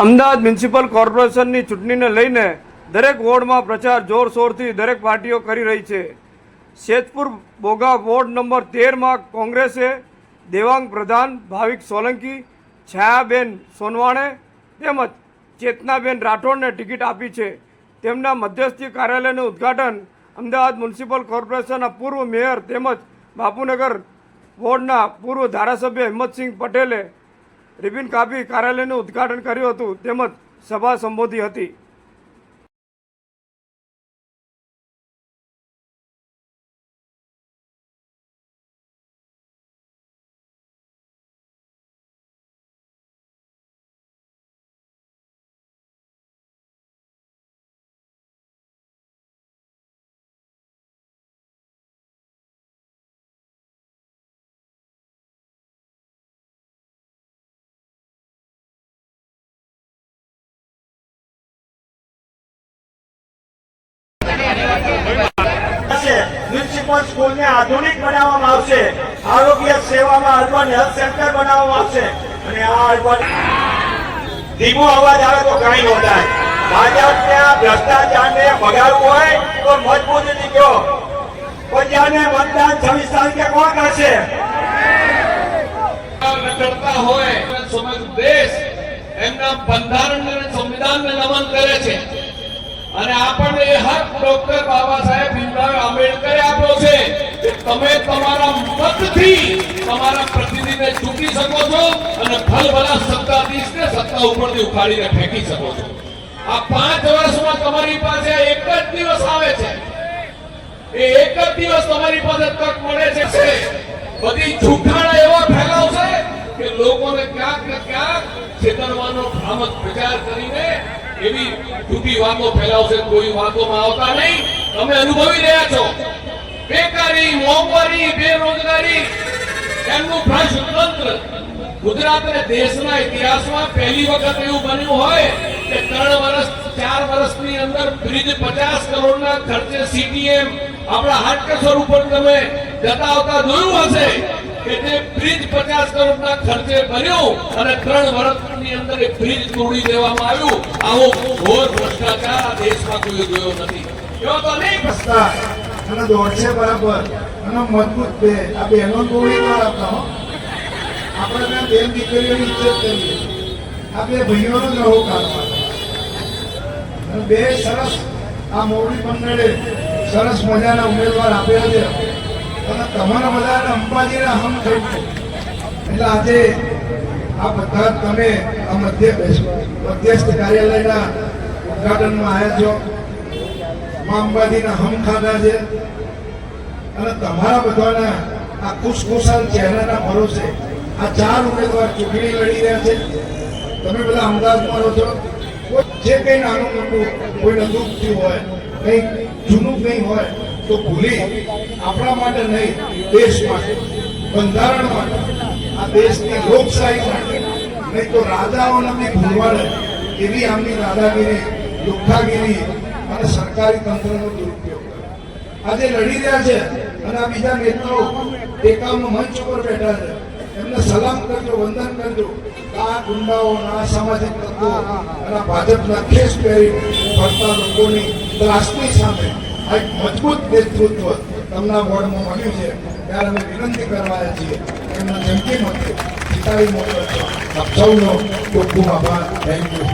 Ahmedabad municipal કોર્પોરેશનની ચૂંટણીને લઈને દરેક વોર્ડમાં પ્રચાર જોરશોરથી દરેક પાર્ટીઓ કરી રહી છે। શેજપુર બોગા વોર્ડ નંબર 13માં કોંગ્રેસે દેવાંગ પ્રધાન, ભાવિક સોલંકી, છાયાબેન સોનવાણે તેમજ ચેતનાબેન રાઠોડને ટિકિટ આપી છે। તેમના મધ્યસ્થી કાર્યાલયનું ઉદ્ઘાટન અમદાવાદ મ્યુનિસિપલ કોર્પોરેશનના પૂર્વ મેયર તેમજ બાપુનગર વોર્ડના પૂર્વ ધારાસભ્ય હિંમતસિંહ પટેલે રિબિન કાપી કાર્યાલયનું ઉદ્ઘાટન કર્યું હતું તેમજ સભા સંબોધી હતી। म्युनिसिपल स्कूल ने आधुनिक बनावવામાં આવશે। આરોગ્ય સેવામાં અર્બન હેલ્થ સેન્ટર બનાવવામાં આવશે અને આ અર્બન ધીમો અવાજ આવે તો કઈ ન થાય। ભાજપને ભ્રષ્ટાચારને ભગાડવું હોય તો મજબૂતીથી કહો, પંજાબને મતદાન 26 તારીખે કોણ કરશે? કરતા હોય સમગ્ર દેશ એમના બંધારણ અને સંવિધાનને નમન કરે છે અને આપણને એ હક ડોક્ટર બાબા સાહેબ ભીમરાવ આંબેડકરે આપ્યો છે કે તમે તમારા મતથી તમારા પ્રતિનિધિને ચૂંટી શકો છો અને ભલભલા સત્તાધીશને સત્તા ઉપરથી ઉખાડીને ફેંકી શકો છો। આ 5 વર્ષમાં તમારી પાસે એક જ દિવસ આવે છે, એ એક જ દિવસ તમારી પાસે તક મળે છે। બધી જૂઠાણા એવા ફેલાવશે કે લોકોને ક્યાંક ને ક્યાંક છેતરવાનો ભ્રામક પ્રચાર કરીને એવી જૂઠી વાતો ફેલાવશે। કોઈ વાતોમાં આવતા નહીં। તમે અનુભવી રહ્યા છો બેકારી, મોંઘવારી, બેરોજગારી, એમનું ભ્રષ્ટ તંત્ર। ગુજરાત અને દેશના ઇતિહાસમાં પહેલી વખત એવું બન્યું હોય કે 3 વર્ષ 4 વર્ષની અંદર બ્રિજ 50 કરોડના ખર્ચે સીટીએમ આપણા હાટકેશ્વર ઉપર તમે જતા આવતા જોયું હશે કે જે બ્રિજ 50 કરોડના ખર્ચે બન્યું અને 3 વર્ષની અંદર એ બ્રિજ તોડી દેવામાં આવ્યું। આવો ઘોર ભ્રષ્ટાચાર આ દેશમાં કોઈ જોયો નથી। એવો તો નહીં ભ્રષ્ટાચાર અને દોડશે બરાબર અને મજબૂત બે આ બેનો તોડી ન આપતા। આપણે ત્યાં બેન દીકરીઓની ઇજ્જત કરીએ, આ બે ભાઈઓનો જ રહો કાઢવા। બે સરસ આ મોવડી મંડળે સરસ મજાના ઉમેદવાર આપ્યા છે અને તમારા બધાને અંબાજીના હમ થયું છે। એટલે આજે આ બધા તમે આ મધ્યસ્થ કાર્યાલયના ઉદઘાટનમાં આવ્યા છો, અંબાજીના હમ ખાધા છે અને તમારા બધાના આ ખુશખુશાલ ચહેરાના ભરોસે આ 4 ઉમેદવાર ચૂંટણી લડી રહ્યા છે। તમે બધા અમદાવાદમાં રહો છો, જે કંઈ નાનું મોટું કોઈ દુઃખથી હોય, કંઈ જૂનું કંઈ હોય તો ભૂલી આપણા માટે નહીં, દેશ માટે, બંધારણ માટે, આ દેશની લોકશાહી માટે, નહીં તો રાજાઓને બી ભૂલવાડે એવી આમની દાદાગીરી, લુખ્ખાગીરી અને સરકારી તંત્રનો દુરુપયોગ આજે લડી રહ્યા છે। અને આ બીજા નેતાઓ ટેકામાં મંચ ઉપર બેઠા છે, એમને સલામ કરજો, વંદન કરજો। આ ગુંડાઓ, આ સામાજિક તત્વો અને ભાજપના ખેસ પહેરી ફરતા લોકોની ત્રાસની સામે આ એક મજબૂત નેતૃત્વ તમને વોર્ડમાં મળ્યું છે ત્યારે અમે વિનંતી કરવા આવ્યા છીએ એમના જંગી મતે જીતાડી મોકલજો। આપ સૌનો ખૂબ ખૂબ આભાર। Thank you.